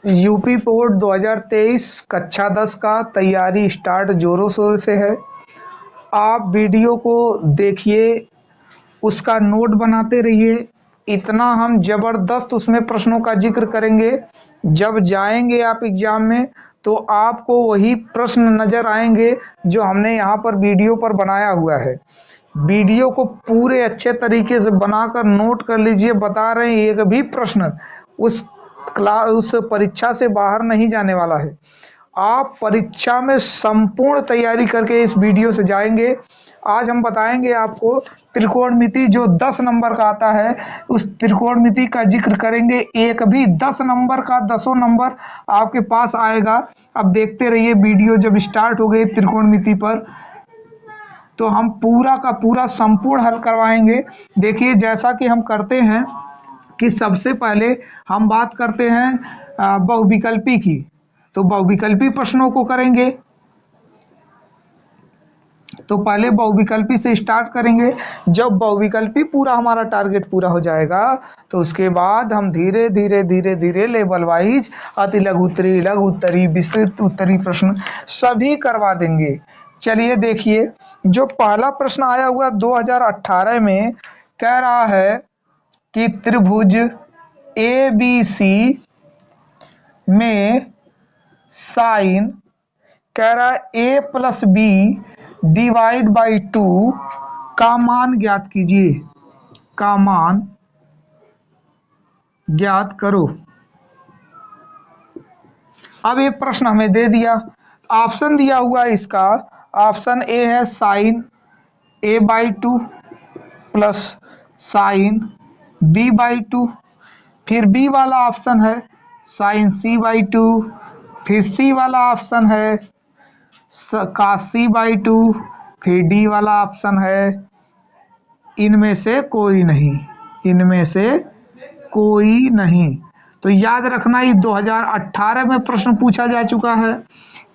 UP board 2023 कक्षा 10 का तैयारी स्टार्ट जोरों शोर से है। आप वीडियो को देखिए, उसका नोट बनाते रहिए। इतना हम ज़बरदस्त उसमें प्रश्नों का जिक्र करेंगे, जब जाएंगे आप एग्जाम में तो आपको वही प्रश्न नज़र आएंगे जो हमने यहाँ पर वीडियो पर बनाया हुआ है। वीडियो को पूरे अच्छे तरीके से बनाकर नोट कर लीजिए। बता रहे हैं, एक भी प्रश्न उस परीक्षा से बाहर नहीं जाने वाला है। आप परीक्षा में संपूर्ण तैयारी करके इस वीडियो से जाएंगे। आज हम बताएंगे आपको त्रिकोणमिति जो 10 नंबर का आता है, उस त्रिकोणमिति का जिक्र करेंगे। एक भी 10 नंबर का 10 नंबर आपके पास आएगा। अब देखते रहिए, वीडियो जब स्टार्ट हो गई त्रिकोणमिति पर तो हम पूरा का पूरा संपूर्ण हल करवाएंगे। देखिए, जैसा कि हम करते हैं कि सबसे पहले हम बात करते हैं बहुविकल्पी की, तो बहुविकल्पी प्रश्नों को करेंगे। तो पहले बहुविकल्पी से स्टार्ट करेंगे। जब बहुविकल्पी पूरा हमारा टारगेट पूरा हो जाएगा तो उसके बाद हम धीरे धीरे धीरे धीरे लेवल वाइज अति लघु उत्तरी, लघु उत्तरी, विस्तृत उत्तरी प्रश्न सभी करवा देंगे। चलिए देखिए, जो पहला प्रश्न आया हुआ 2018 में कह रहा है कि त्रिभुज ABC में साइन कह रहा है A+B डिवाइड बाई 2 का मान ज्ञात कीजिए, का मान ज्ञात करो। अब ये प्रश्न हमें दे दिया, ऑप्शन दिया हुआ है इसका। ऑप्शन ए है sign A/2 plus sign B/2, फिर बी वाला ऑप्शन है साइन C/2, फिर सी वाला ऑप्शन है cos C/2, फिर डी वाला ऑप्शन है इनमें से कोई नहीं, इनमें से कोई नहीं। तो याद रखना, ये 2018 में प्रश्न पूछा जा चुका है।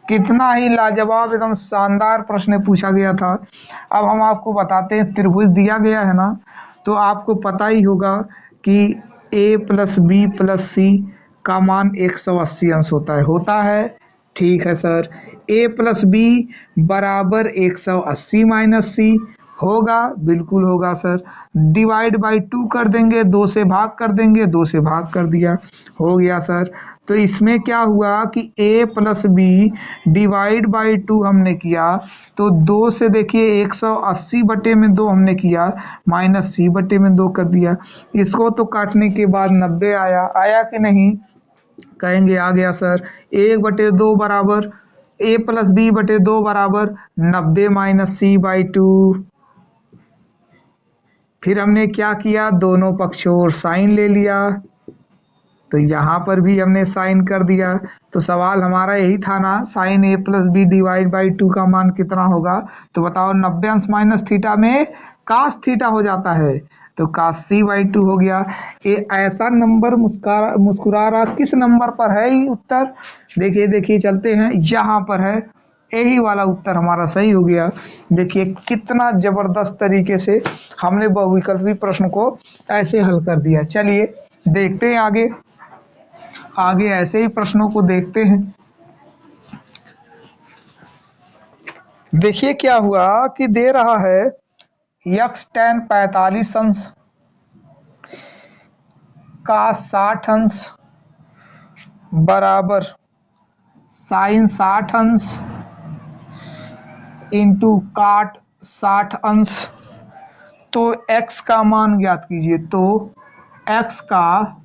कितना ही लाजवाब, एकदम शानदार प्रश्न पूछा गया था। अब हम आपको बताते हैं, त्रिभुज दिया गया है ना, तो आपको पता ही होगा कि A+B+C का मान 180 अंश होता है। ठीक है सर, A+B बराबर 180 माइनस C होगा, बिल्कुल होगा सर। डिवाइड बाई 2 कर देंगे, 2 से भाग कर देंगे, 2 से भाग कर दिया, हो गया सर। तो इसमें क्या हुआ कि A+B डिवाइड बाई 2 हमने किया तो 2 से देखिए 180 बटे में 2 हमने किया, माइनस C बटे में 2 कर दिया। इसको तो काटने के बाद 90 आया कि नहीं? कहेंगे आ गया सर। 1/2 बराबर A+B/2 बराबर 90 माइनस C/2। फिर हमने क्या किया, दोनों पक्षों और साइन ले लिया, तो यहाँ पर भी हमने साइन कर दिया। तो सवाल हमारा यही था ना, साइन A+B डिवाइड बाई 2 का मान कितना होगा? तो बताओ, 90 अंश माइनस थीटा में कास थीटा हो जाता है, तो कास C/2 हो गया। ये ऐसा नंबर मुस्कुरा रहा किस नंबर पर है ये उत्तर? देखिए देखिए, चलते हैं, यहाँ पर है, यही वाला उत्तर हमारा सही हो गया। देखिए कितना जबरदस्त तरीके से हमने बहुविकल्पी प्रश्न को ऐसे हल कर दिया। चलिए देखते हैं आगे, आगे ऐसे ही प्रश्नों को देखते हैं। देखिए क्या हुआ कि दे रहा है x tan 45 अंश का 60 अंश बराबर साइन 60 अंश इंटू काट 60 अंश। तो x का मान ज्ञात कीजिए, तो x का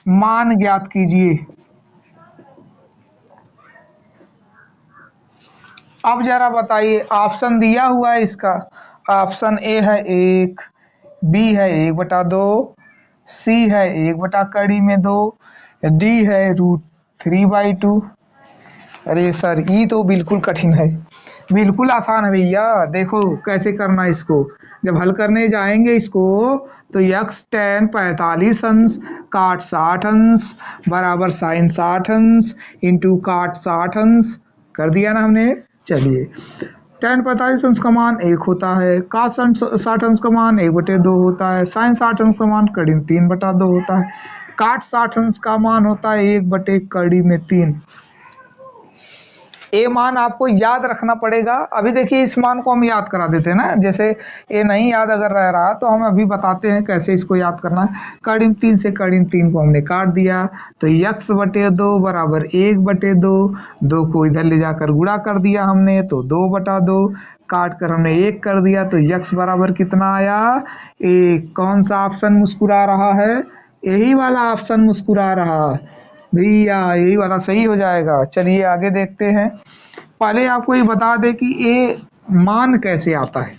मान ज्ञात कीजिए। अब जरा बताइए, ऑप्शन दिया हुआ है इसका। ऑप्शन ए है 1, बी है 1/2, सी है 1/2, डी है √3/2। अरे सर, ये तो बिल्कुल कठिन है, बिल्कुल आसान है भैया। देखो कैसे करना इसको, जब हल करने जाएंगे इसको तो x tan 45 अंश काट 60 अंश बराबर साइन 60 अंश इंटू काट 60 अंश कर दिया ना हमने। चलिए, tan 45 अंश का मान 1 होता है, cos 60 अंश का मान 1/2 होता है, sin 60 अंश का मान करीब 3/2 होता है। काट 60 अंश का मान होता है 1/3। ये मान आपको याद रखना पड़ेगा। अभी देखिए इस मान को हम याद करा देते हैं ना, जैसे ये नहीं याद अगर रह रहा तो हम अभी बताते हैं कैसे इसको याद करना है। करीम 3 से करीम 3 को हमने काट दिया तो x/2 बराबर 1/2। 2 को इधर ले जाकर गुणा कर दिया हमने तो 2/2। काट कर हमने 1 कर दिया तो x बराबर कितना आया 1। कौन सा ऑप्शन मुस्कुरा रहा है? यही वाला ऑप्शन मुस्कुरा रहा भैया, यही वाला सही हो जाएगा। चलिए आगे देखते हैं। पहले आपको ये बता दें कि ये मान कैसे आता है।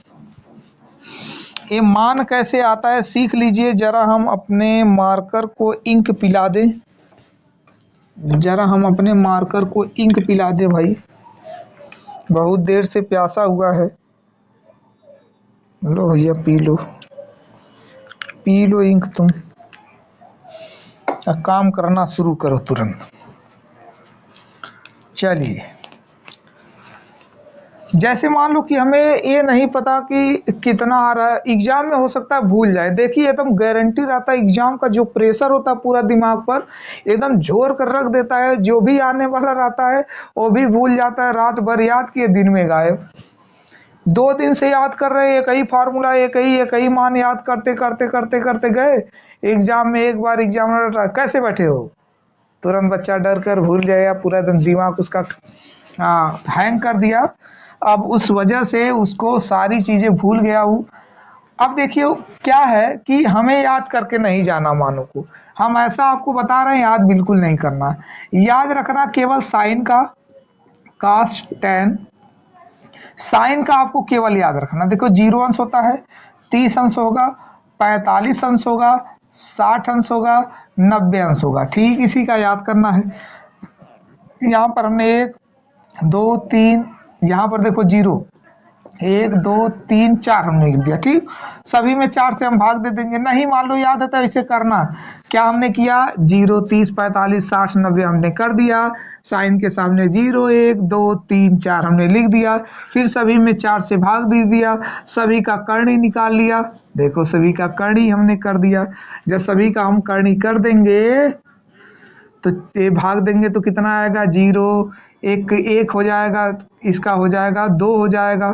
ये मान कैसे आता है सीख लीजिए। जरा हम अपने मार्कर को इंक पिला दें। जरा हम अपने मार्कर को इंक पिला दें भाई, बहुत देर से प्यासा हुआ है। लो भैया P low, P low ink तुम। अब काम करना शुरू करो तुरंत। चलिए, जैसे मान लो कि हमें ये नहीं पता कि कितना आ रहा है, एग्जाम में हो सकता है भूल जाए। देखिए एकदम गारंटी रहता है, एग्जाम का जो प्रेशर होता है पूरा दिमाग पर एकदम झोर कर रख देता है। जो भी आने वाला रहता है वो भी भूल जाता है। रात भर याद किए, दिन में गायब। 2 दिन से याद कर रहे, एक ही फार्मूला, एक ही मान याद करते करते करते करते गए एग्जाम में। एक बार एग्जामिनर कैसे बैठे हो, तुरंत बच्चा डर कर भूल जाएगा, पूरा एकदम दिमाग उसका हैंग कर दिया। अब उस वजह से उसको सारी चीजें भूल गया हूँ। अब देखिए क्या है कि हमें याद करके नहीं जाना मानों को, हम ऐसा आपको बता रहे हैं, याद बिल्कुल नहीं करना। याद रखना केवल साइन का, कास tan, साइन का आपको केवल याद रखना। देखो 0 अंश होता है, 30 अंश होगा, 45 अंश होगा, 60 अंश होगा, 90 अंश होगा। ठीक इसी का याद करना है। यहाँ पर हमने 1 2 3, यहाँ पर देखो 0 1 2 3 4 हमने लिख दिया। ठीक, सभी में 4 से हम भाग दे देंगे। नहीं मान लो याद है तो इसे करना क्या हमने किया, 0 30 45 60 90 हमने कर दिया। साइन के सामने 0 1 2 3 4 हमने लिख दिया। फिर सभी में 4 से भाग दे दिया, सभी का करणी निकाल लिया। देखो सभी का करणी हमने कर दिया। जब सभी का हम करणी कर देंगे तो ये भाग देंगे तो कितना आएगा, 0 1 हो जाएगा, इसका हो जाएगा 2 हो जाएगा,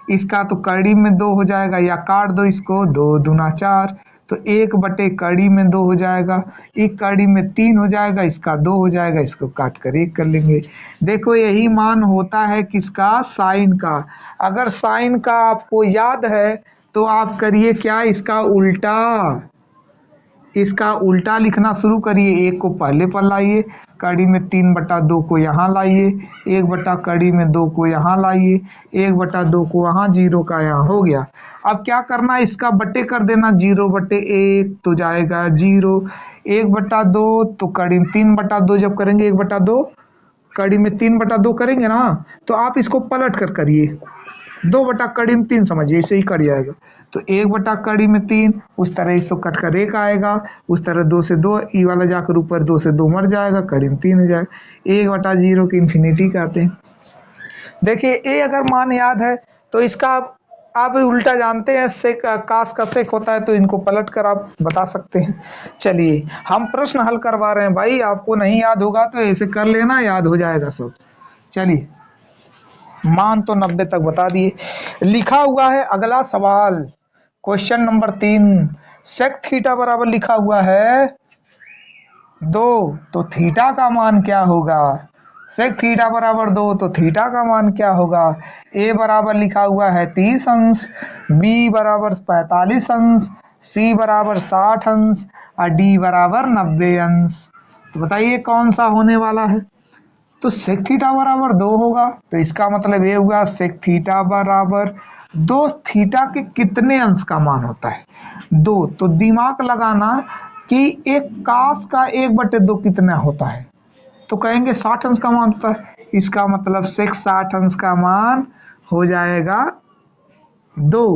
इसका तो कड़ी में 2 हो जाएगा, या काट दो इसको, 2 दूना 4, तो 1/कड़ी में 2 हो जाएगा। एक कड़ी में 3 हो जाएगा, इसका 2 हो जाएगा, इसको काट कर 1 कर लेंगे। देखो यही मान होता है किसका, साइन का। अगर साइन का आपको याद है तो आप करिए क्या, इसका उल्टा। इसका उल्टा लिखना शुरू करिए। 1 को पहले पर लाइए, कड़ी में 3/2 को यहाँ लाइए, 1/कड़ी में 2 को यहाँ लाइए, 1/2 को वहाँ, 0 का यहाँ हो गया। अब क्या करना, इसका बट्टे कर देना, 0/1 तो जाएगा 0, 1/2 तो कड़ी में 3/2 जब करेंगे 1/2, कड़ी में 3/2 करेंगे ना, तो आप इसको पलट कर करिए, 2/कड़ी में 3 समझिए, इसे ही कट जाएगा। तो 1/कड़ी में 3, उस तरह इसको कट कर 1 आएगा, उस तरह 2 से 2, ई वाला जाकर ऊपर 2 से 2 मर जाएगा, कड़ी में 3 हो जाएगा। 1/0 की इन्फिनिटी कहते हैं। देखिए ए अगर मान याद है तो इसका आप उल्टा जानते हैं, सेक कास का सेक होता है, तो इनको पलट कर आप बता सकते हैं। चलिए हम प्रश्न हल करवा रहे हैं भाई, आपको नहीं याद होगा तो ऐसे कर लेना, याद हो जाएगा सब। चलिए मान तो 90 तक बता दिए। लिखा हुआ है अगला सवाल, क्वेश्चन नंबर 3, सेक थीटा बराबर लिखा हुआ है 2, तो थीटा का मान क्या होगा। सेक थीटा बराबर 2 तो थीटा का मान क्या होगा। ए बराबर लिखा हुआ है 30 अंश, बी बराबर 45 अंश, सी बराबर 60 अंश और डी बराबर 90 अंश। तो बताइए कौन सा होने वाला है। तो सेक थीटा बराबर 2 होगा, तो इसका मतलब ये हुआ सेक थीटा बराबर 2 थीटा के कितने अंश का मान होता है, 2। तो दिमाग लगाना कि एक कास का 1/2 कितना होता है, तो कहेंगे 60 अंश का मान होता है। इसका मतलब सेक 60 अंश का मान हो जाएगा 2।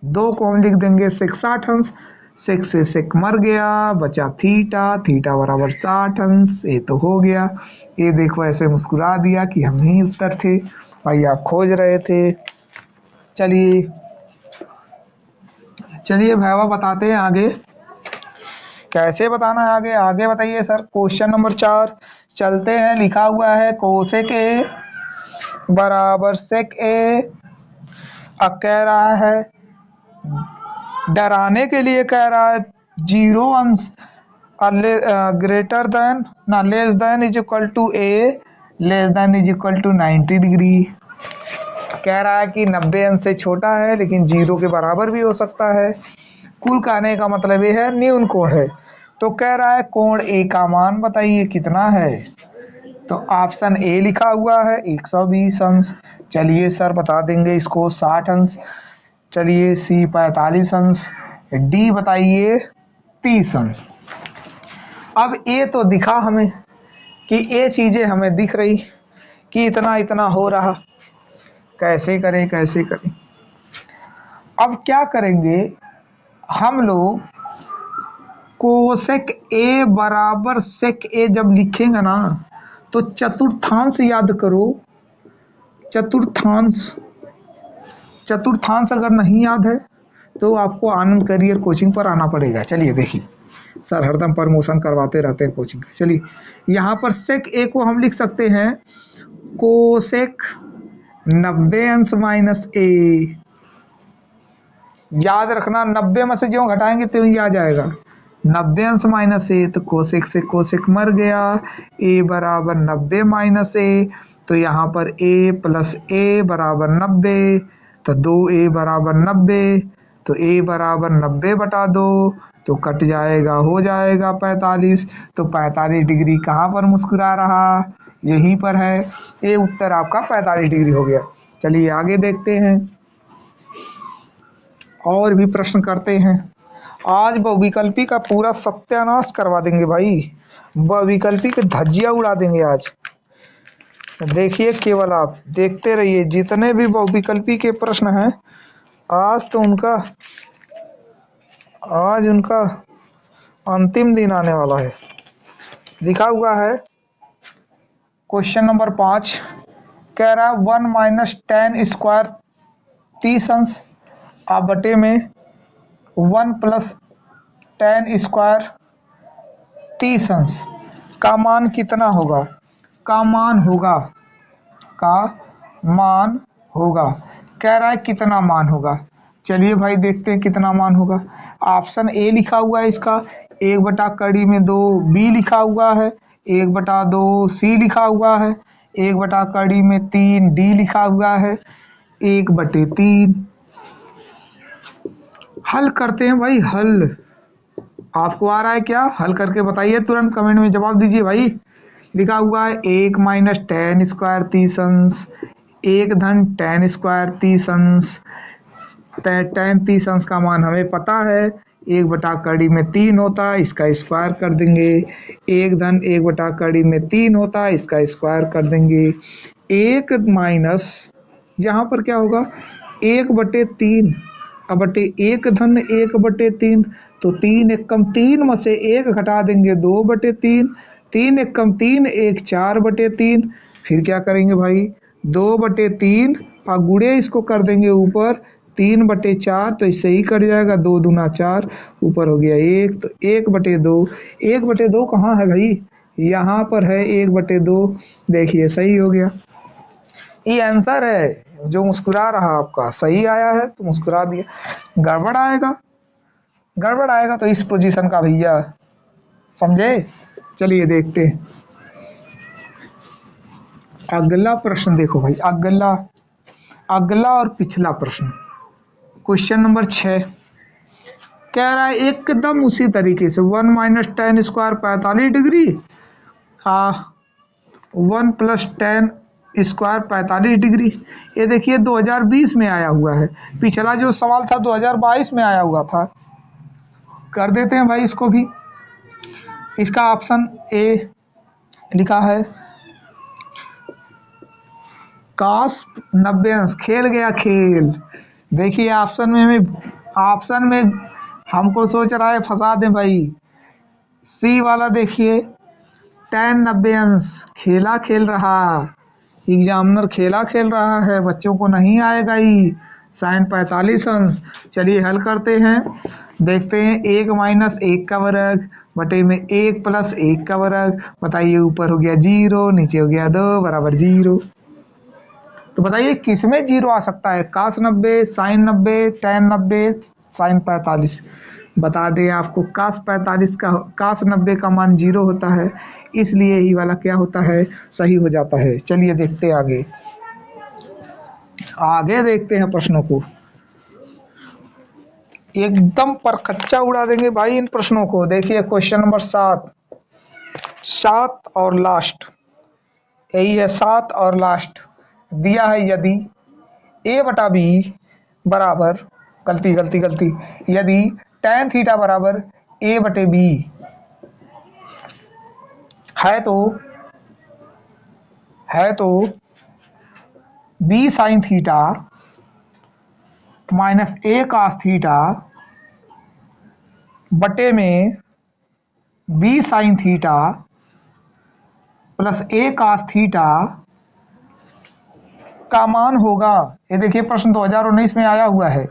2 को हम लिख देंगे सेक 60 अंश, सेक से सेक मर गया, बचा थीटा, थीटा बराबर 60 अंश। ये तो हो गया। ये देखो ऐसे मुस्कुरा दिया कि हम ही उत्तर थे भाई, आप खोज रहे थे। चलिए चलिए भैया बताते हैं आगे। कैसे बताना है आगे? आगे बताइए सर। क्वेश्चन नंबर 4 चलते हैं। लिखा हुआ है कोसेक ए बराबर सेक ए। अब कह रहा है, डराने के लिए कह रहा है 0 अंश ग्रेटर देन ना less than is equal to A, less than is equal to 90 degree. कह रहा है कि 90 अंश से छोटा है लेकिन 0 के बराबर भी हो सकता है। कुल कहने का मतलब ये है न्यून कोण है। तो कह रहा है कोण ए का मान बताइए कितना है। तो ऑप्शन ए लिखा हुआ है 120 अंश। चलिए सर बता देंगे इसको 60 अंश। चलिए सी 45 अंश। डी बताइए 30 अंश। अब ए तो दिखा हमें कि ये चीजें हमें दिख रही कि इतना इतना हो रहा। कैसे करें कैसे करें? अब क्या करेंगे हम लोग, कोसेक ए बराबर सेक ए जब लिखेंगे ना तो चतुर्थांश याद करो। चतुर्थांश अगर नहीं याद है तो आपको आनंद करियर कोचिंग पर आना पड़ेगा। चलिए देखिए, सर हरदम प्रमोशन करवाते रहते हैं कोचिंग का। चलिए यहाँ पर सेक ए को हम लिख सकते हैं कोसेक 90 अंश माइनस ए। याद रखना 90 में से जो घटाएंगे तो ही आ जाएगा 90 अंश माइनस ए। तो कोसेक से कोसेक मर गया। ए बराबर 90 माइनस ए, तो यहाँ पर ए प्लस ए बराबर 90। तो 2a बराबर 90, तो a बराबर 90 बटा 2, तो कट जाएगा, हो जाएगा 45। तो 45 डिग्री कहाँ पर मुस्कुरा रहा? यहीं पर है। ये उत्तर आपका 45 डिग्री हो गया। चलिए आगे देखते हैं और भी प्रश्न करते हैं। आज बहुविकल्पी का पूरा सत्यानाश करवा देंगे भाई। बहुविकल्पी के धज्जियां उड़ा देंगे आज। देखिए केवल आप देखते रहिए, जितने भी बहुविकल्पी के प्रश्न हैं आज तो आज उनका अंतिम दिन आने वाला है। लिखा हुआ है क्वेश्चन नंबर 5 कह रहा है 1 माइनस 10 स्क्वायर 30 अंश आप बटे में 1 प्लस 10 स्क्वायर 30 अंश का मान कितना होगा? का मान होगा। कह रहा है कितना मान होगा। चलिए भाई देखते हैं कितना मान होगा। ऑप्शन ए लिखा हुआ है इसका 1/2 बी लिखा हुआ है 1/2 सी लिखा हुआ है 1/3 डी लिखा हुआ है 1/3। हल करते हैं भाई हल। आपको आ रहा है क्या? हल करके बताइए, तुरंत कमेंट में जवाब दीजिए भाई। लिखा हुआ है 1 माइनस 10 स्क्वायर 30 अंश 1 धन 10 स्क्वायर 30 अंश। 10 30 अंश का मान हमें पता है 1/3 होता है, इसका स्क्वायर कर देंगे। 1 धन 1/3 होता है, इसका स्क्वायर कर देंगे। 1 माइनस यहाँ पर क्या होगा 1/3 अब बटे 1 धन 1/3, तो 3 एकम 3 में से 1 घटा देंगे 2/3, 3 एकम 3 1 4/3। फिर क्या करेंगे भाई 2/3 और गुणे इसको कर देंगे ऊपर 3/4, तो इससे ही कट जाएगा 2 दूना 4, ऊपर हो गया 1, तो 1/2। 1/2 कहाँ है भाई? यहाँ पर है 1/2। देखिए सही हो गया। ये आंसर है। जो मुस्कुरा रहा आपका सही आया है तो मुस्कुरा दिया। गड़बड़ आएगा तो इस पोजीशन का भैया, समझे? चलिए देखते हैं अगला प्रश्न। देखो भाई अगला और पिछला प्रश्न क्वेश्चन नंबर 6 कह रहा है एकदम उसी तरीके से 1 minus 10 square 45 degree 1 plus 10 square 45 degree. ये देखिए 2020 में आया हुआ है। पिछला जो सवाल था 2022 में आया हुआ था। कर देते हैं भाई इसको भी। इसका ऑप्शन ए लिखा है cos 90 अंश। खेल गया खेल। देखिए ऑप्शन में हमको सोच रहा है फंसा दें भाई। सी वाला देखिए tan 90 अंश खेल रहा। एग्जामिनर खेल रहा है, बच्चों को नहीं आएगा ही साइन 45 अंश। चलिए हल करते हैं, देखते हैं 1 माइनस 1 का वर्ग बटे में 1 प्लस 1 का वर्ग। बताइए ऊपर हो गया 0, नीचे हो गया 2 बराबर 0। तो बताइए किसमें 0 आ सकता है? कास 90, साइन 90, टैन 90, साइन 45। बता दें आपको कास 90 का मान 0 होता है, इसलिए ये वाला क्या होता है? सही हो जाता है। चलिए देखते हैं आगे, आगे देखते हैं प्रश्नों को। एकदम पर कच्चा उड़ा देंगे भाई इन प्रश्नों को। देखिए क्वेश्चन नंबर 7 और लास्ट, यही है 7 और लास्ट। दिया है यदि a बटा b बराबर, गलती, यदि tan थीटा बराबर a बटे b है तो b sine theta minus a cos theta बटे में b sine theta plus a cos theta का मान होगा। ये देखिए प्रश्न 2019 में आया हुआ है।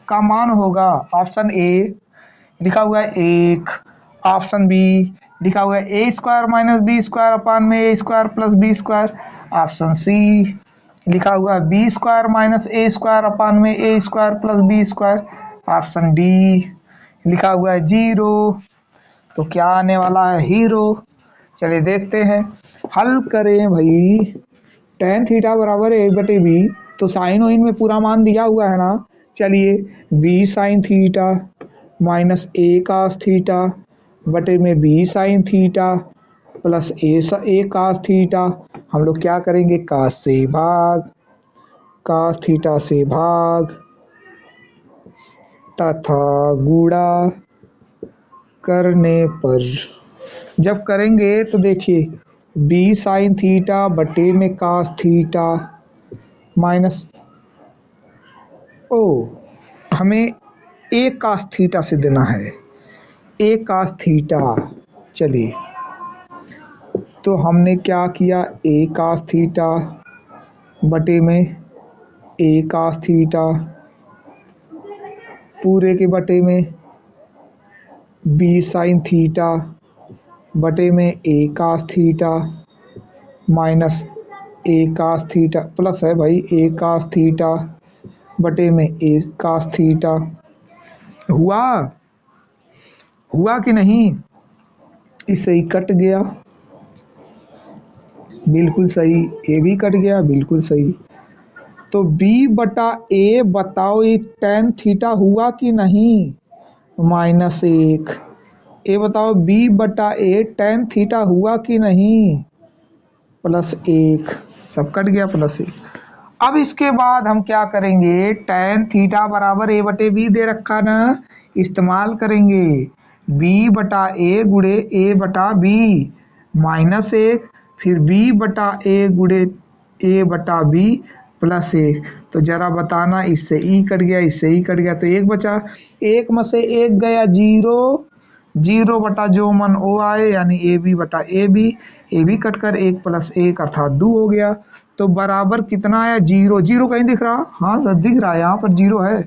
का मान होगा, ऑप्शन ए लिखा हुआ है 1, ऑप्शन बी लिखा हुआ है A square minus B square अपान में A square plus B square, option C लिखा हुआ है B square minus A square अपान में A square plus B square, option D लिखा हुआ है 0। तो क्या आने वाला है? हीरो। चलिए देखते हैं, हल करें भाई। tan थीटा बराबर है 1/b, तो साइन ओइन में पूरा मान दिया हुआ है ना। चलिए b sine theta minus a cos theta बटे में b sine theta plus a cos theta, हम लोग क्या करेंगे? कास से भाग, कास थीटा से भाग तथा गुणा करने पर जब करेंगे तो देखिए b साइन थीटा बटे में कास थीटा माइनस हमें a कास थीटा से देना है, a कास थीटा। चलिए तो हमने क्या किया? a कास थीटा बटे में a कास थीटा पूरे के बटे में b साइन थीटा बटे में a cos theta minus a cos theta plus है भाई a कास थीटा बटे में a कास थीटा। हुआ कि नहीं? इससे ही कट गया, बिल्कुल सही। ए भी कट गया, बिल्कुल सही। तो b बटा a बताओ ये tan थीटा हुआ कि नहीं? -1। ये बताओ b बटा a tan थीटा हुआ कि नहीं? +1। सब कट गया, +1। अब इसके बाद हम क्या करेंगे? tan थीटा बराबर a बटे b दे रखा ना, इस्तेमाल करेंगे b बटा a गुणे a बटा b -1, फिर b बटा a गुणे a बटा b +1। तो जरा बताना, इससे ई कट गया, इससे ई कट गया, तो 1 बचा। 1 में से 1 गया 0, 0 बटा जो मन ओ आए, यानी ए बी बटा ए बी कट कर 1 + 1 अर्थात 2 हो गया। तो बराबर कितना आया? 0। 0 कहीं दिख रहा? हाँ सर दिख रहा है, यहाँ पर 0 है।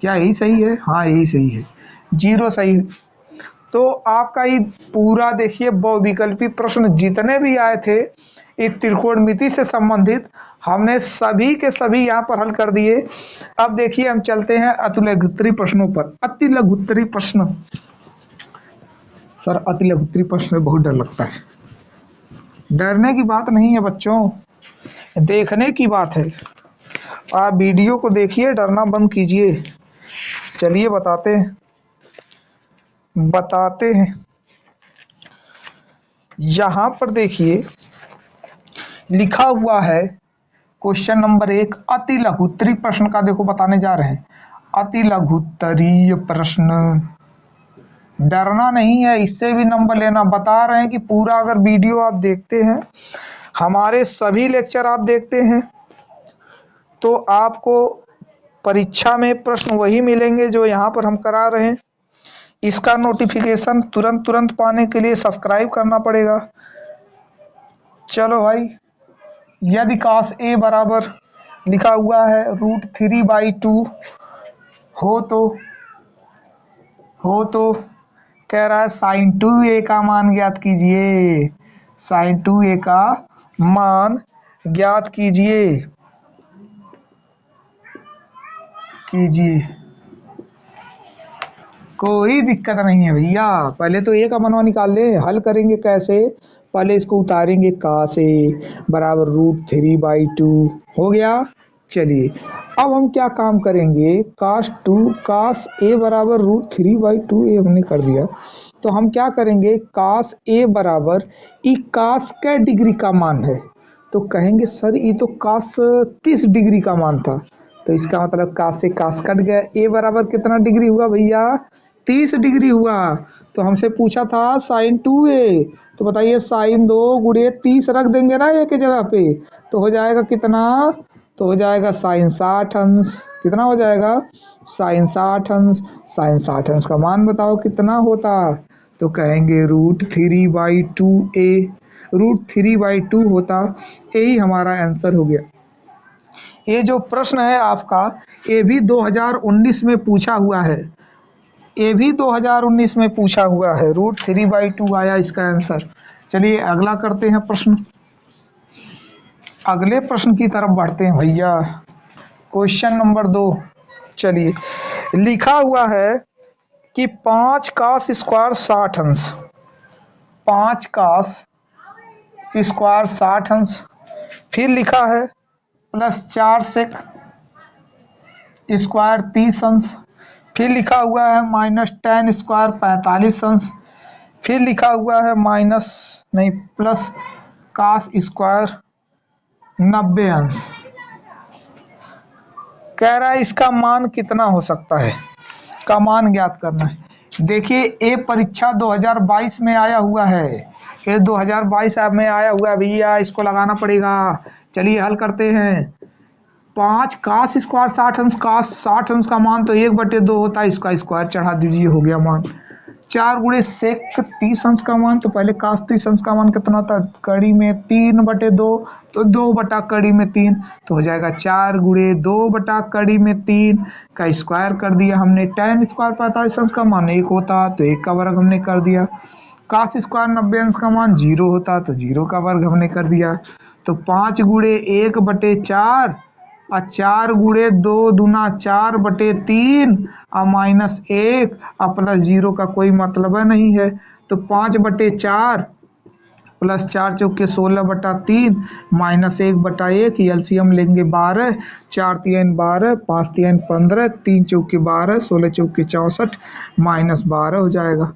क्या यही सही है? हाँ यही सही है, 0 सही। तो आपका ये पूरा देखिए बहुविकल्पी प्रश्न जितने भी आए थे इस त्रिकोणमिति से संबंधित, हमने सभी के सभी यहाँ पर हल कर दिए। अब देखिए हम चलते हैं अतिलघुत्तरी प्रश्नों पर। अतिलघुत्तरी प्रश्न, सर अतिलघुत्तरी प्रश्न में बहुत डर लगता है। डरने की बात नहीं है बच्चों, देखने की बात है। आप वीडियो को देखिए, डरना बंद कीजिए। चलिए बताते हैं। यहाँ पर देखिए लिखा हुआ है क्वेश्चन नंबर 1 अतिलघुत्तरी प्रश्न का, देखो बताने जा रहे हैं। अतिलघुत्तरीय प्रश्न, डरना नहीं है, इससे भी नंबर लेना। बता रहे हैं कि पूरा अगर वीडियो आप देखते हैं, हमारे सभी लेक्चर आप देखते हैं, तो आपको परीक्षा में प्रश्न वही मिलेंगे जो यहाँ पर हम करा रहे हैं। इसका नोटिफिकेशन तुरंत पाने के लिए सब्सक्राइब करना पड़ेगा। चलो भाई, यदि कास ए बराबर लिखा हुआ है √3/2 हो तो कह रहा है sin 2a का मान ज्ञात कीजिए। sin 2a का मान ज्ञात कीजिए। कोई दिक्कत नहीं है भैया, पहले तो a का मनवा निकाल ले। हल करेंगे कैसे, पहले इसको उतारेंगे cos a बराबर √3/2 हो गया। चलिए अब हम क्या काम करेंगे, cos a बराबर √3/2 ये हमने कर दिया, तो हम क्या करेंगे, cos a बराबर ई cos का डिग्री का मान है, तो कहेंगे सर ये तो cos 30 डिग्री का मान था, तो इसका मतलब cos से cos कट गया। a बराबर कितना डिग्री हुआ भैया, 30 डिग्री हुआ। तो हमसे पूछा था sin 2a, तो बताइए sin 2 गुणे 30 रख देंगे ना a के जगह पे, तो हो जाएगा कितना, तो हो जाएगा sin 60 अंश। कितना हो जाएगा, sin 60 अंश। sin 60 अंश का मान बताओ कितना होता, तो कहेंगे √3/2a, √3/2 होता। यही हमारा आंसर हो गया। ये जो प्रश्न है आपका, ये भी 2019 में पूछा हुआ है, ये भी 2019 में पूछा हुआ है, √3/2 आया इसका आंसर। चलिए अगला करते हैं प्रश्न, अगले प्रश्न की तरफ बढ़ते हैं भैया। क्वेश्चन नंबर 2, चलिए लिखा हुआ है कि 5 cos स्क्वायर 60 अंश, 5 cos स्क्वायर 60 अंश, फिर लिखा है +4 sec स्क्वायर 30 अंश, फिर लिखा हुआ है -tan स्क्वायर 45 अंश, फिर लिखा हुआ है प्लस cos स्क्वायर 90 अंश। कह रहा है इसका मान कितना हो सकता है, का मान ज्ञात करना है। देखिए ये परीक्षा 2022 में आया हुआ है, ये 2022 में आया हुआ है भैया, इसको लगाना पड़ेगा। चलिए हल करते हैं। 5 cos स्क्वायर 60 अंश, cos 60 अंश का मान तो 1/2 होता है, इसका स्क्वायर चढ़ा दीजिए, हो गया मान। 4 गुणे सेक 30 अंश का मान, तो पहले cos 30 अंश का मान कितना होता है, कड़ी में 3/2, तो 2/कड़ी में 3, तो हो जाएगा 4 गुणे 2/कड़ी में 3 का स्क्वायर कर दिया हमने। tan स्क्वायर 45 अंश का मान 1 होता, तो 1 का वर्ग हमने कर दिया। cos स्क्वायर 90 अंश का मान 0 होता, तो 0 का वर्ग हमने कर दिया। तो 5 गुणे 1/4 और 4 गुणे 2 दूना 4/3 और -1 और +0 का कोई मतलब नहीं है, तो 5/4 प्लस 4 चौके 16/3 -1/1, एलसीएम लेंगे 12, 4 3 12, 5 3 15, 3 चौके 12, 16 चौके 64 -12 हो जाएगा।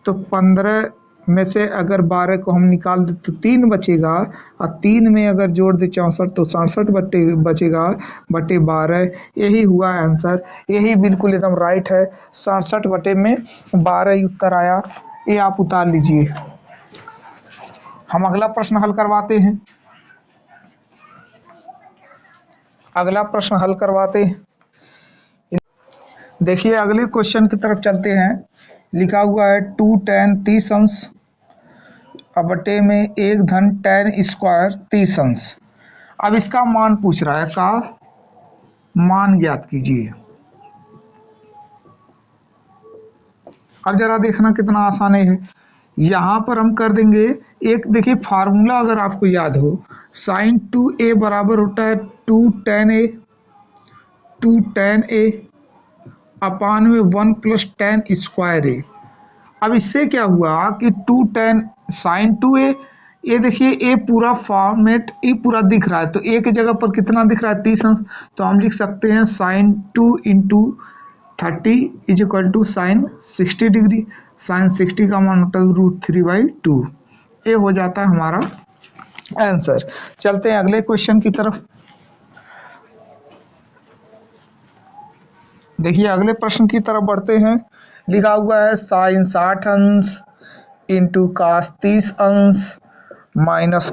तो 15 में से अगर 12 को हम निकाल दे तो 3 बचेगा, और 3 में अगर जोड़ दे 64 तो 67 बचेगा बटे 12। यही हुआ आंसर, यही बिल्कुल एकदम राइट है, 67/12 ही उत्तर आया। ये आप उतार लीजिए। हम अगला प्रश्न हल करवाते हैं, अगला प्रश्न हल करवाते हैं। देखिए अगले क्वेश्चन की तरफ चलते हैं। लिखा हुआ है 2 tan 30 अंश बटे में 1 धन tan स्क्वायर 30 अंश। अब इसका मान पूछ रहा है, का मान ज्ञात कीजिए। अब जरा देखना कितना आसान है, यहाँ पर हम कर देंगे एक, देखिए फार्मूला अगर आपको याद हो, sin 2a बराबर होता है 2 tan a अपान में 1 + tan स्क्वायर a। अब इससे क्या हुआ कि 2 tan sin 2a, ये देखिए ए पूरा फॉर्मेट ये पूरा दिख रहा है, तो ए की जगह पर कितना दिख रहा है 30 अंश, तो हम लिख सकते हैं sin 2 × 30 = sin 60 डिग्री। sin 60 का मान होता है √3/2। ये हो जाता है हमारा आंसर। चलते हैं अगले क्वेश्चन की तरफ। देखिए अगले प्रश्न की तरफ बढ़ते हैं। लिखा हुआ है sin 60 अंश इंटू cos 30 अंश माइनस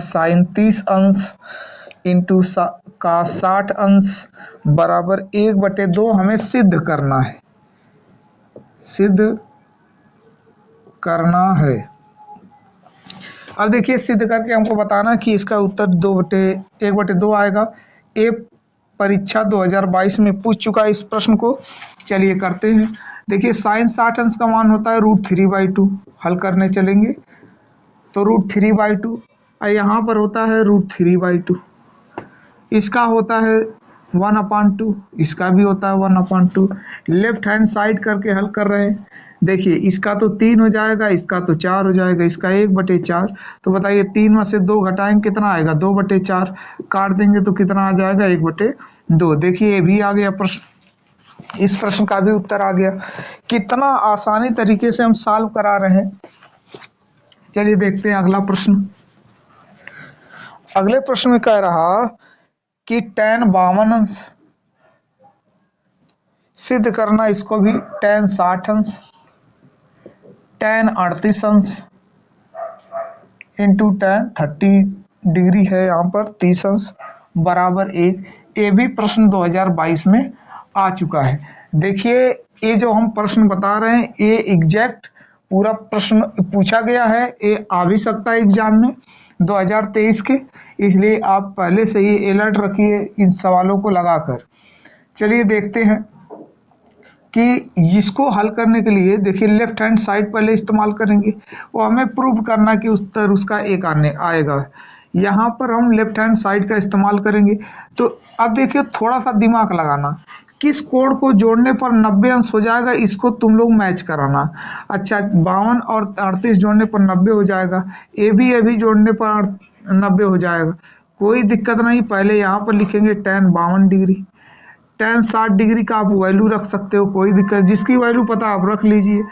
sin 30 अंश इंटू cos 60 अंश बराबर 1/2 हमें सिद्ध करना है, सिद्ध करना है। अब देखिए सिद्ध करके हमको बताना कि इसका उत्तर 1/2 आएगा। ए परीक्षा 2022 में पूछ चुका है इस प्रश्न को। चलिए करते हैं। देखिए साइन 60 अंश का मान होता है √3/2। हल करने चलेंगे तो √3/2 और यहाँ पर होता है √3/2। इसका होता है 1/2, इसका भी होता है 1/2। लेफ्ट हैंड साइड करके हल कर रहे हैं। देखिए इसका तो 3 हो जाएगा, इसका तो 4 हो जाएगा, इसका 1/4। तो बताइए 3 में से 2 घटाएंगे कितना आएगा, 2/4। काट देंगे तो कितना आ जाएगा, 1/2। देखिए ये भी आ गया प्रश्न। इस प्रश्न का भी उत्तर आ गया। कितना आसानी तरीके से हम सॉल्व करा रहे हैं। चलिए देखते हैं अगला प्रश्न। अगले प्रश्न में कह रहा कि tan 52 अंश सिद्ध करना, इसको भी tan 60 अंश, tan 38 अंश इंटू tan 30 डिग्री है, यहाँ पर 30 अंश बराबर 1। ये भी प्रश्न 2022 में आ चुका है। देखिए ये जो हम प्रश्न बता रहे हैं ये एग्जैक्ट पूरा प्रश्न पूछा गया है। ये आ भी सकता है एग्जाम में 2023 के, इसलिए आप पहले से ही अलर्ट रखिए इन सवालों को लगाकर। चलिए देखते हैं कि इसको हल करने के लिए देखिए लेफ्ट हैंड साइड पहले इस्तेमाल करेंगे। वो हमें प्रूव करना कि उत्तर उसका एक आने आएगा। यहाँ पर हम लेफ्ट हैंड साइड का इस्तेमाल करेंगे। तो अब देखिए थोड़ा सा दिमाग लगाना, किस कोण को जोड़ने पर 90 अंश हो जाएगा, इसको तुम लोग मैच कराना। अच्छा 52 और 38 जोड़ने पर 90 हो जाएगा, ए भी जोड़ने पर 90 हो जाएगा, कोई दिक्कत नहीं। पहले यहाँ पर लिखेंगे tan 52 डिग्री, tan 60 डिग्री का आप वैल्यू रख सकते हो, कोई दिक्कत, जिसकी वैल्यू पता आप रख लीजिए।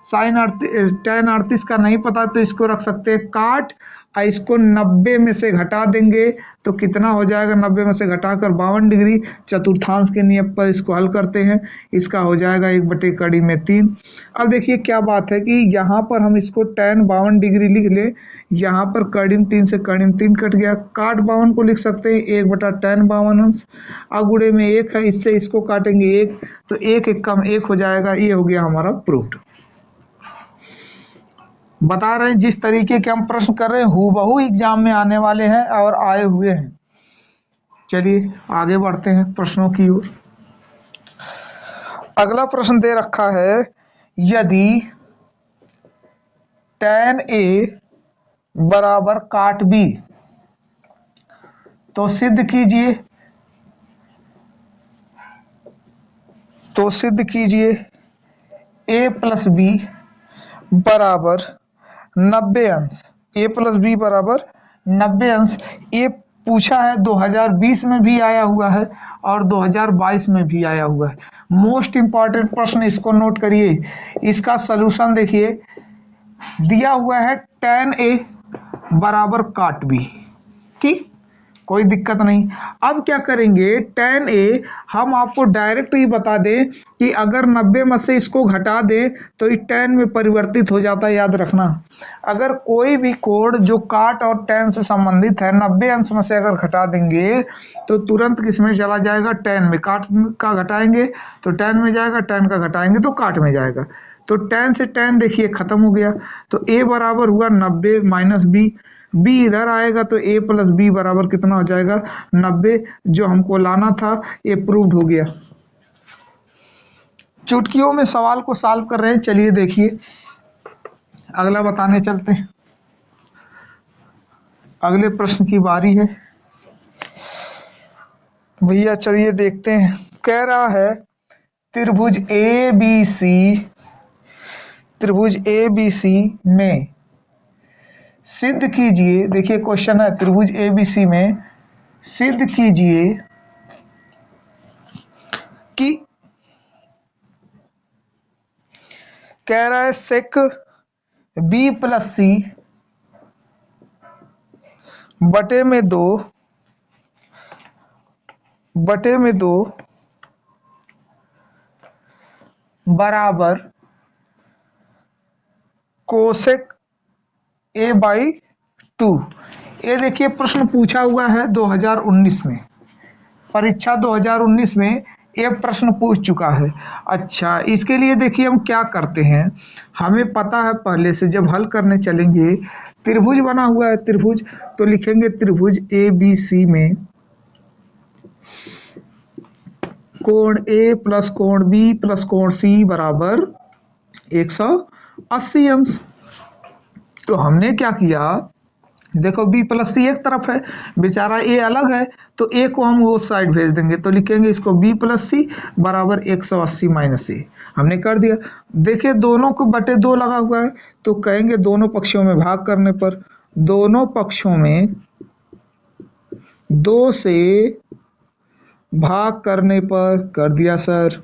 tan 38 का नहीं पता तो इसको रख सकते हैं काट, और इसको 90 में से घटा देंगे तो कितना हो जाएगा, 90 में से घटाकर 52 डिग्री। चतुर्थांश के नियम पर इसको हल करते हैं, इसका हो जाएगा 1/3। अब देखिए क्या बात है कि यहाँ पर हम इसको tan 52 डिग्री लिख ले, यहाँ पर कड़िम 3 से कड़िम 3 कट गया, काट 52 को लिख सकते हैं 1/tan 52 अंश, अगुड़े में 1 है, इससे इसको काटेंगे 1, तो 1 1 कम 1 हो जाएगा। ये हो गया हमारा प्रूफ्ड। बता रहे हैं जिस तरीके के हम प्रश्न कर रहे हैं हूबहू एग्जाम में आने वाले हैं और आए हुए हैं। चलिए आगे बढ़ते हैं प्रश्नों की ओर। अगला प्रश्न दे रखा है, यदि tan A बराबर काट B तो सिद्ध कीजिए, A प्लस B बराबर 90 अंश, A प्लस B बराबर 90 अंश। ये पूछा है 2020 में भी आया हुआ है और 2022 में भी आया हुआ है। मोस्ट इंपॉर्टेंट प्रश्न, इसको नोट करिए। इसका सलूशन देखिए दिया हुआ है tan A बराबर काट B, ठीक, कोई दिक्कत नहीं। अब क्या करेंगे, tan A हम आपको डायरेक्ट ही बता दें कि अगर 90 में से इसको घटा दें तो ये tan में परिवर्तित हो जाता है, याद रखना। अगर कोई भी कोण जो काट और tan से संबंधित है 90 अंश में से अगर घटा देंगे तो तुरंत किसमें चला जाएगा, tan में। काट का घटाएंगे तो tan में जाएगा, tan का घटाएंगे तो काट में जाएगा। तो tan से tan देखिए खत्म हो गया, तो A बराबर हुआ 90 माइनस B, B इधर आएगा तो A प्लस B बराबर कितना हो जाएगा, 90। जो हमको लाना था ये प्रूव्ड हो गया। चुटकियों में सवाल को सॉल्व कर रहे हैं। चलिए देखिए अगला बताने चलते हैं। अगले प्रश्न की बारी है भैया। चलिए देखते हैं। कह रहा है त्रिभुज ABC में सिद्ध कीजिए, देखिए क्वेश्चन है, त्रिभुज ABC में सिद्ध कीजिए कि, कह रहा है सेक B प्लस C बटे में 2 बराबर कोसेक A/2। ये देखिए प्रश्न पूछा हुआ है 2019 में, परीक्षा 2019 में ये प्रश्न पूछ चुका है। अच्छा इसके लिए देखिए हम क्या करते हैं, हमें पता है पहले से, जब हल करने चलेंगे त्रिभुज बना हुआ है त्रिभुज, तो लिखेंगे त्रिभुज ABC में कोण ए प्लस कोण बी प्लस कोण सी बराबर 180 अंश। तो हमने क्या किया, देखो बी प्लस सी एक तरफ है, बेचारा ए अलग है, तो ए को हम उस साइड भेज देंगे, तो लिखेंगे इसको बी प्लस सी बराबर 180 माइनस ए। हमने कर दिया। देखिए दोनों को बटे 2 लगा हुआ है, तो कहेंगे दोनों पक्षों में भाग करने पर, दोनों पक्षों में 2 से भाग करने पर कर दिया सर।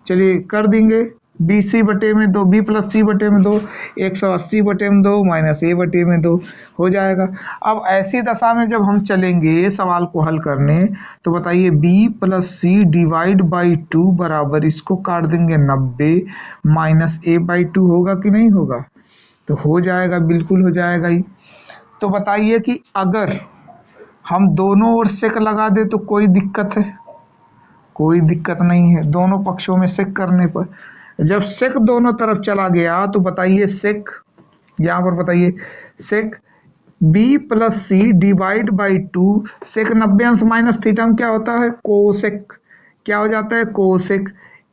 चलिए कर देंगे, बी सी बटे में 2, बी प्लस सी बटे में 2, 180 बटे में 2 माइनस ए बटे में 2 हो जाएगा। अब ऐसी दशा में जब हम चलेंगे सवाल को हल करने, तो बताइए B plus C divide by 2 बराबर, इसको काट देंगे 90 माइनस ए बाई 2 होगा कि नहीं होगा? तो हो जाएगा, बिल्कुल हो जाएगा ही। तो बताइए कि अगर हम दोनों ओर सेक लगा दे तो कोई दिक्कत है? कोई दिक्कत नहीं है, दोनों पक्षों में सेक करने पर। जब सेक दोनों तरफ चला गया तो बताइए सेक, यहां पर बताइए sec B plus C divide by 2, sec 90 अंश माइनस थीटा में क्या होता है? कोसेक। क्या हो जाता है? Cosec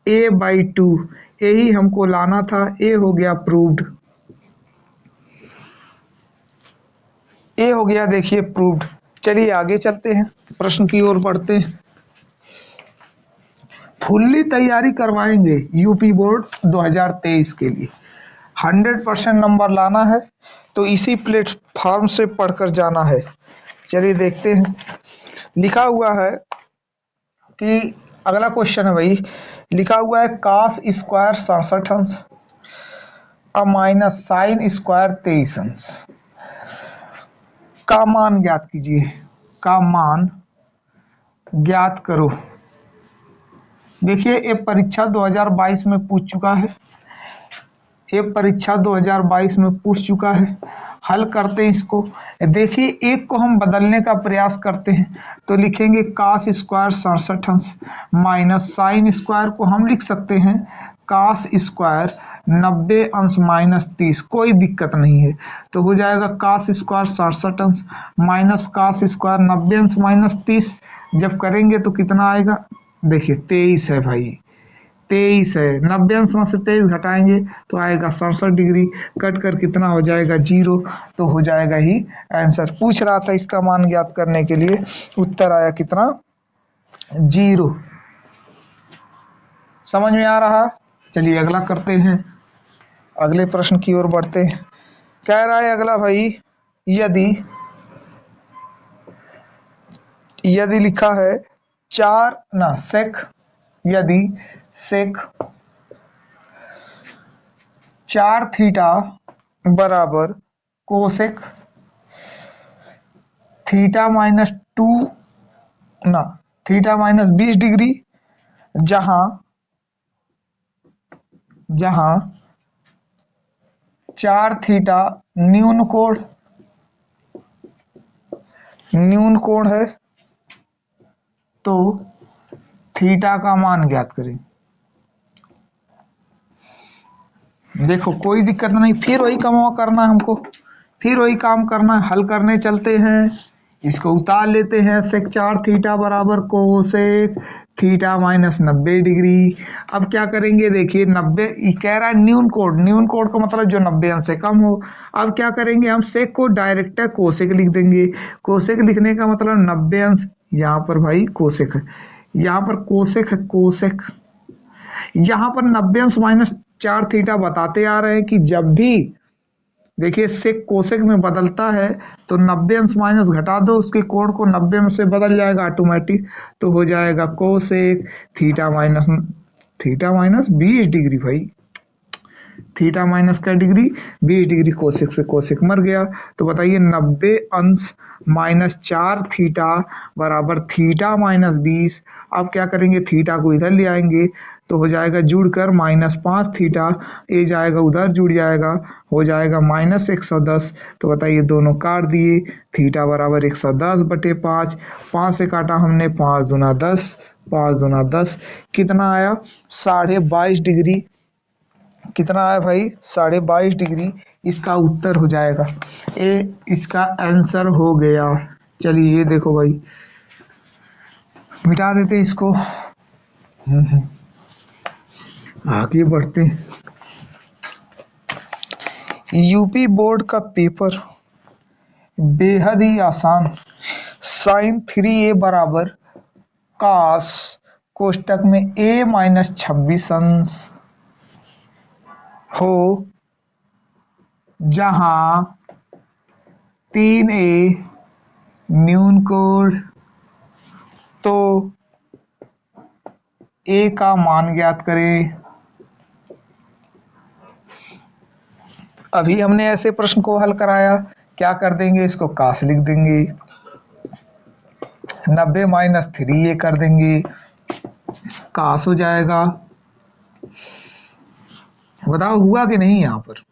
A by 2। यही हमको लाना था, ए हो गया प्रूव्ड, ए हो गया देखिए प्रूव्ड। चलिए आगे चलते हैं, प्रश्न की ओर बढ़ते हैं। फुल्ली तैयारी करवाएंगे यूपी बोर्ड 2023 के लिए, 100% नंबर लाना है, तो इसी प्लेटफॉर्म से पढ़कर जाना है। चलिए देखते हैं, लिखा हुआ है कि अगला क्वेश्चन है भाई, लिखा हुआ है कास स्क्वायर 67 अंश और माइनस साइन स्क्वायर 23 अंश का मान ज्ञात कीजिए, का मान ज्ञात करो। देखिए ये परीक्षा 2022 में पूछ चुका है, ये परीक्षा 2022 में पूछ चुका है। हल करते हैं इसको। देखिए एक को हम बदलने का प्रयास करते हैं, तो लिखेंगे कास स्क्वायर 67 अंश माइनस साइन स्क्वायर को हम लिख सकते हैं कास स्क्वायर 90 अंश माइनस 30, कोई दिक्कत नहीं है। तो हो जाएगा कास स्क्वायर 67 अंश माइनस कास स्क्वायर 90 अंश माइनस 30। जब करेंगे तो कितना आएगा? देखिए 23 है भाई, 23 है, 90 अंश में से 23 घटाएंगे तो आएगा 67 डिग्री, कट कर कितना हो जाएगा? 0। तो हो जाएगा ही आंसर। पूछ रहा था इसका मान ज्ञात करने के लिए, उत्तर आया कितना? 0। समझ में आ रहा? चलिए अगला करते हैं, अगले प्रश्न की ओर बढ़ते हैं। कह रहा है अगला भाई, यदि लिखा है सेक, यदि सेक 4 थीटा बराबर cosec theta minus 2 theta minus 20 degree, जहां 4 थीटा न्यून कोण है, तो थीटा का मान ज्ञात करें। देखो कोई दिक्कत नहीं, फिर वही काम करना है हमको, फिर वही काम करना है। हल करने चलते हैं, इसको उतार लेते हैं। सेक 4 थीटा बराबर कोसेक थीटा माइनस 90 डिग्री। अब क्या करेंगे? देखिए 90 कह रहा है न्यून कोण का मतलब जो 90 अंश से कम हो। अब क्या करेंगे? हम सेक को डायरेक्ट कोसेक लिख देंगे। कोसेक लिखने का मतलब 90 अंश, यहाँ पर भाई कोसेक है, यहाँ पर कोसेक है, कोसेक यहाँ पर 90 अंश माइनस 4 थीटा बताते आ रहे हैं कि जब भी देखिए सेक कोसेक में बदलता है तो 90 अंश माइनस घटा दो, उसके कोण को 90 में से बदल जाएगा ऑटोमेटिक, तो हो जाएगा कोसेक थीटा माइनस 20 डिग्री। भाई थीटा माइनस का डिग्री 20 डिग्री, कोसेक से कोसेक मर गया। तो बताइए 90 अंश माइनस 4 थीटा बराबर थीटा माइनस 20। अब क्या करेंगे? थीटा को इधर ले आएंगे तो हो जाएगा जुड़कर माइनस 5 थीटा, ये जाएगा उधर जुड़ जाएगा, हो जाएगा माइनस 110। तो बताइए दोनों काट दिए, थीटा बराबर 110 बटे 5, 5 से काटा हमने, 5 दूना 10, 5 दूना 10, कितना आया? 22.5 डिग्री। कितना आया भाई? 22.5 डिग्री इसका उत्तर हो जाएगा। ये इसका आंसर हो गया। चलिए ये देखो भाई, मिटा देते इसको, आगे बढ़ते हैं। यूपी बोर्ड का पेपर बेहद ही आसान। साइन 3a बराबर कास कोष्टक में a-26 अंश हो, जहां 3a न्यून कोण, तो a का मान ज्ञात करें। अभी हमने ऐसे प्रश्न को हल कराया, क्या कर देंगे, इसको कास लिख देंगे, 90 - 3a कर देंगे, कास हो जाएगा। बताओ हुआ कि नहीं। यहाँ पर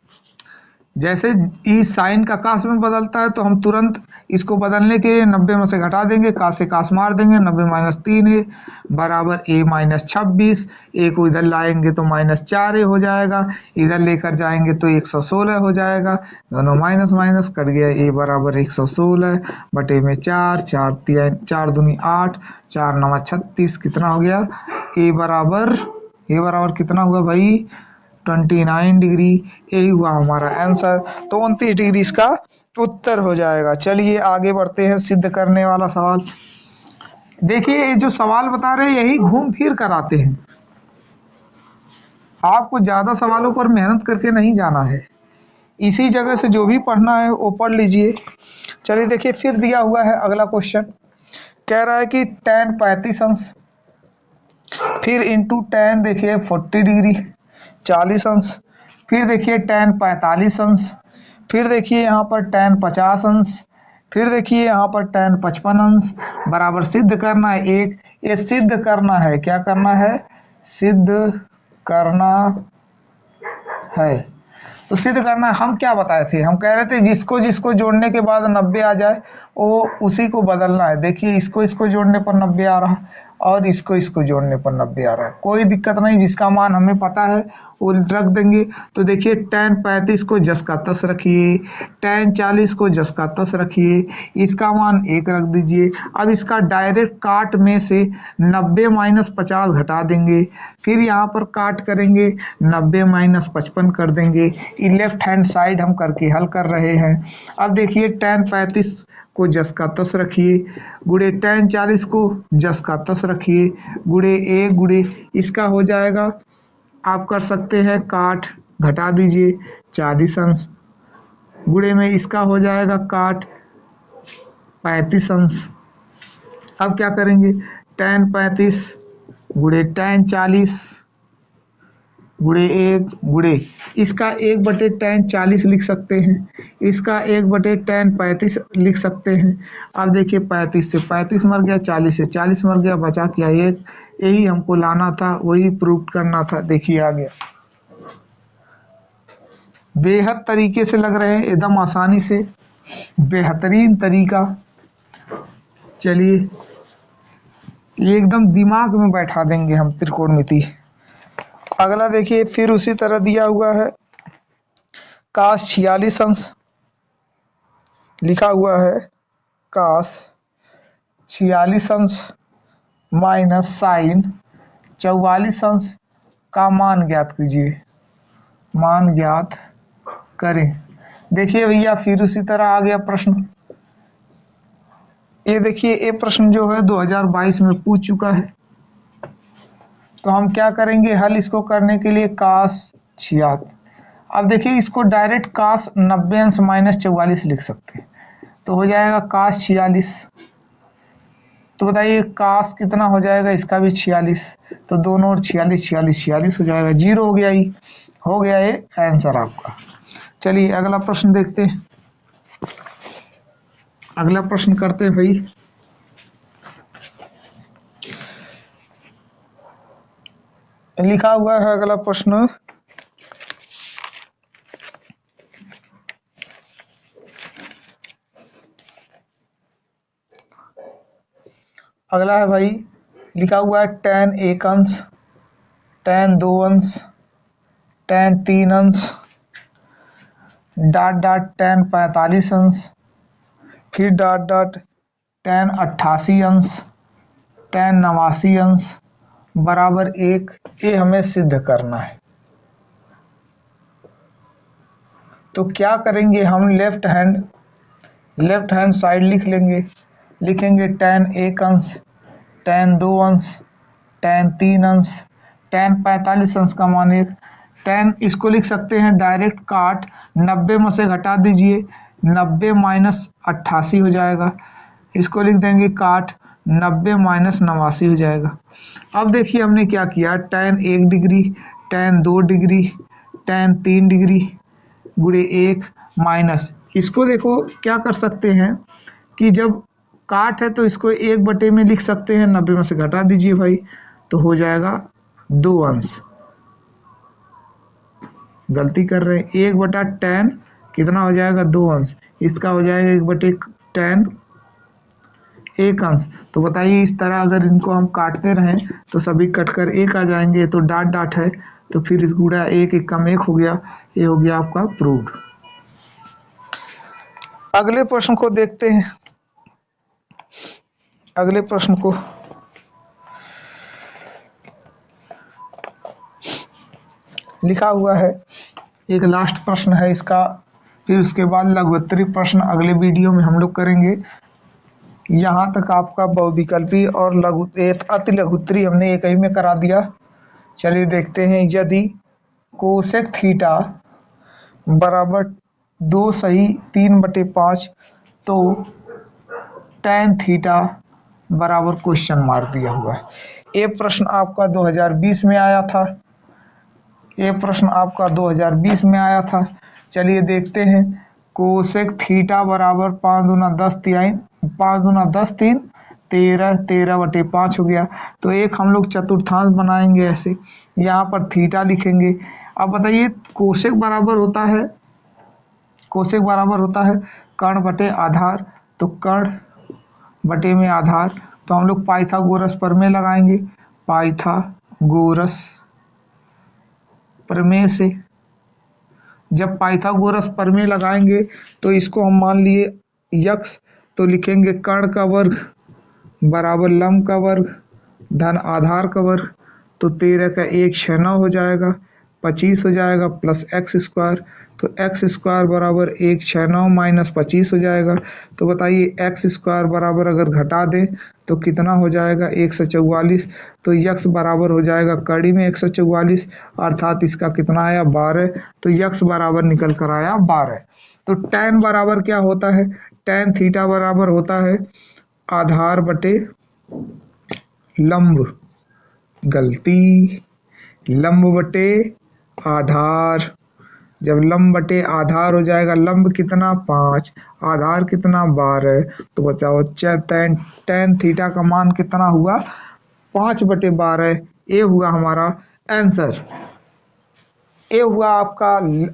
जैसे इस साइन का कास में बदलता है तो हम तुरंत इसको बदलने के लिए 90 में से घटा देंगे, कास से कास मार देंगे, 90 - 3a बराबर a - 26। a को इधर लाएंगे तो -4a हो जाएगा, इधर लेकर जाएंगे तो 116 हो जाएगा, दोनों माइनस माइनस कट गया, a बराबर 116 बटे में 4, 4 दूनी 8, 4 9 36, कितना हो गया, a बराबर कितना हुआ भाई, 29 डिग्री। यही हुआ हमारा आंसर। तो 29 डिग्री इसका उत्तर हो जाएगा। चलिए आगे बढ़ते हैं, सिद्ध करने वाला सवाल। देखिए ये जो सवाल बता रहे हैं यही घूम फिर कर आते हैं, आपको ज्यादा सवालों पर मेहनत करके नहीं जाना है, इसी जगह से जो भी पढ़ना है वो पढ़ लीजिए। चलिए देखिए फिर दिया हुआ है अगला क्वेश्चन, कह रहा है कि tan 35 अंश, फिर इंटू tan देखिए 40 डिग्री 40 अंश, फिर देखिए tan 45 अंश, फिर देखिए यहाँ पर tan 50 अंश, फिर देखिए यहाँ पर tan 55 अंश, बराबर सिद्ध करना है एक, ये सिद्ध करना है, क्या करना है, सिद्ध करना है। तो सिद्ध करना है, हम क्या बताए थे, हम कह रहे थे जिसको जिसको जोड़ने के बाद 90 आ जाए वो उसी को बदलना है। देखिए इसको इसको जोड़ने पर 90 आ रहा है और इसको इसको जोड़ने पर 90 आ रहा है, कोई दिक्कत नहीं, जिसका मान हमें पता है वो रख देंगे। तो देखिए tan 35 को जस का तस रखिए, tan 40 को जस का तस रखिए, इसका मान 1 रख दीजिए। अब इसका डायरेक्ट काट में से 90 - 50 घटा देंगे, फिर यहाँ पर काट करेंगे 90 - 55 कर देंगे। ये लेफ्ट हैंड साइड हम करके हल कर रहे हैं। अब देखिए tan 35 को जस का तस रखिए, गुणे tan 40 को जस का तस रखिए, गुणे 1 गुणे इसका हो जाएगा, आप कर सकते हैं काट घटा दीजिए 40 अंश, गुणे में इसका हो जाएगा काट 35 अंश। अब क्या करेंगे, tan 35 गुणे tan 40 गुणे 1 गुणे इसका 1 बटे tan 40 लिख सकते हैं, इसका 1 बटे tan 35 लिख सकते हैं। अब देखिए 35 से 35 मर गया, 40 से 40 मर गया, बचा क्या 1, यही हमको लाना था, वही प्रूव करना था। देखिए आ गया, बेहद तरीके से लग रहे हैं, एकदम आसानी से, बेहतरीन तरीका। चलिए ये एकदम दिमाग में बैठा देंगे हम त्रिकोणमिति। अगला देखिए फिर उसी तरह दिया हुआ है, काश 46 अंश लिखा हुआ है, काश 46 अंश माइनस साइन 44 अंश का मान ज्ञात कीजिए, मान ज्ञात करें। देखिए भैया फिर उसी तरह आ गया प्रश्न, ये देखिए ये प्रश्न जो है 2022 में पूछ चुका है। तो हम क्या करेंगे हल इसको करने के लिए, काश 46, अब देखिए इसको डायरेक्ट काश 90 अंश माइनस 44 लिख सकते हैं, तो हो जाएगा काश 46। तो बताइए काश कितना हो जाएगा, इसका भी 46, तो दोनों और 46 46 46 हो जाएगा, 0 हो गया, ही हो गया ये आंसर आपका। चलिए अगला प्रश्न देखते हैं, अगला प्रश्न करते हैं भाई। लिखा हुआ है अगला प्रश्न, अगला है भाई, लिखा हुआ है tan 1 अंश, tan 2 अंश, tan 3 अंश, डॉट डॉट tan 45 अंश, फिर डॉट डॉट tan 88 अंश, tan 89 अंश बराबर 1, ये हमें सिद्ध करना है। तो क्या करेंगे हम, लेफ्ट हैंड साइड लिख लेंगे, लिखेंगे tan 1 अंश, tan 2 अंश, tan 3 अंश, tan 45 अंश का मान 1। tan इसको लिख सकते हैं डायरेक्ट काट, 90 में से घटा दीजिए, 90 माइनस 88 हो जाएगा। इसको लिख देंगे काट, 90 माइनस 89 हो जाएगा। अब देखिए हमने क्या किया, tan 1 degree, tan 2 degree, tan 3 degree गुणे 1 माइनस, इसको देखो क्या कर सकते हैं कि जब काट है तो इसको 1/, में लिख सकते हैं, 90 में से घटा दीजिए भाई, तो हो जाएगा 2 अंश। गलती कर रहे हैं, 1/tan कितना हो जाएगा, 2 अंश। इसका हो जाएगा 1/tan 1 अंश। तो बताइए इस तरह अगर इनको हम काटते रहें तो सभी कटकर 1 आ जाएंगे, तो डाट डाट है, तो फिर इस गुणा 1 1 कम 1 हो गया, ये हो गया आपका प्रूव्ड। अगले प्रश्न को देखते हैं। अगले प्रश्न को लिखा हुआ है, एक लास्ट प्रश्न है इसका, फिर उसके बाद लघुत्तरी प्रश्न अगले वीडियो में हम लोग करेंगे। यहाँ तक आपका बहुविकल्पी और अति लघुत्तरी हमने एक ही में करा दिया। चलिए देखते हैं, यदि कोसेक थीटा बराबर 2 सही 3/5 तो tan थीटा बराबर क्वेश्चन मार्क दिया हुआ है। ये प्रश्न आपका 2020 में आया था, ये प्रश्न आपका 2020 में आया था। चलिए देखते हैं, कोसेक थीटा बराबर 5 दूना 10 3, 5 दूना 10 3 13, 13/5 हो गया। तो एक हम लोग चतुर्थांश बनाएंगे ऐसे, यहाँ पर थीटा लिखेंगे। अब बताइए कोसेक बराबर होता है, कोसेक बराबर होता है कर्ण बटे आधार, तो कर्ण बटे में आधार, तो हम लोग पाइथागोरस प्रमेय लगाएंगे। पाइथागोरस प्रमेय से जब पाइथागोरस प्रमेय लगाएंगे तो इसको हम मान लिए यक्स, तो लिखेंगे कर्ण का वर्ग बराबर लंब का वर्ग धन आधार का वर्ग, तो 13 का 1 6 9 हो जाएगा, 25 हो जाएगा प्लस एक्स स्क्वायर, तो एक्स स्क्वायर बराबर 1 6 9 माइनस 25 हो जाएगा। तो बताइए एक्स स्क्वायर बराबर अगर घटा दें तो कितना हो जाएगा, 144। तो यक्स बराबर हो जाएगा कड़ी में 144, अर्थात इसका कितना आया 12, तो यक्स बराबर निकल कर आया 12। तो tan बराबर क्या होता है, tan थीटा बराबर होता है आधार बटे लंब, गलती, लंब बटे आधार। जब लंब बटे आधार हो जाएगा, लंब कितना 5, आधार कितना 12, तो बताओ tan थीटा का मान कितना हुआ 5/12। ये हुआ हमारा आंसर। ये हुआ आपका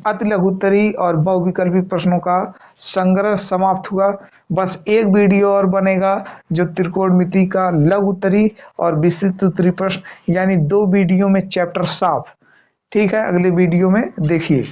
अति लघुत्तरी और बहुविकल्पी प्रश्नों का संग्रह समाप्त हुआ। बस एक वीडियो और बनेगा जो त्रिकोणमिति का लघुत्तरी और विस्तृत उत्तरी प्रश्न, यानी 2 वीडियो में चैप्टर साफ। ठीक है, अगले वीडियो में देखिए।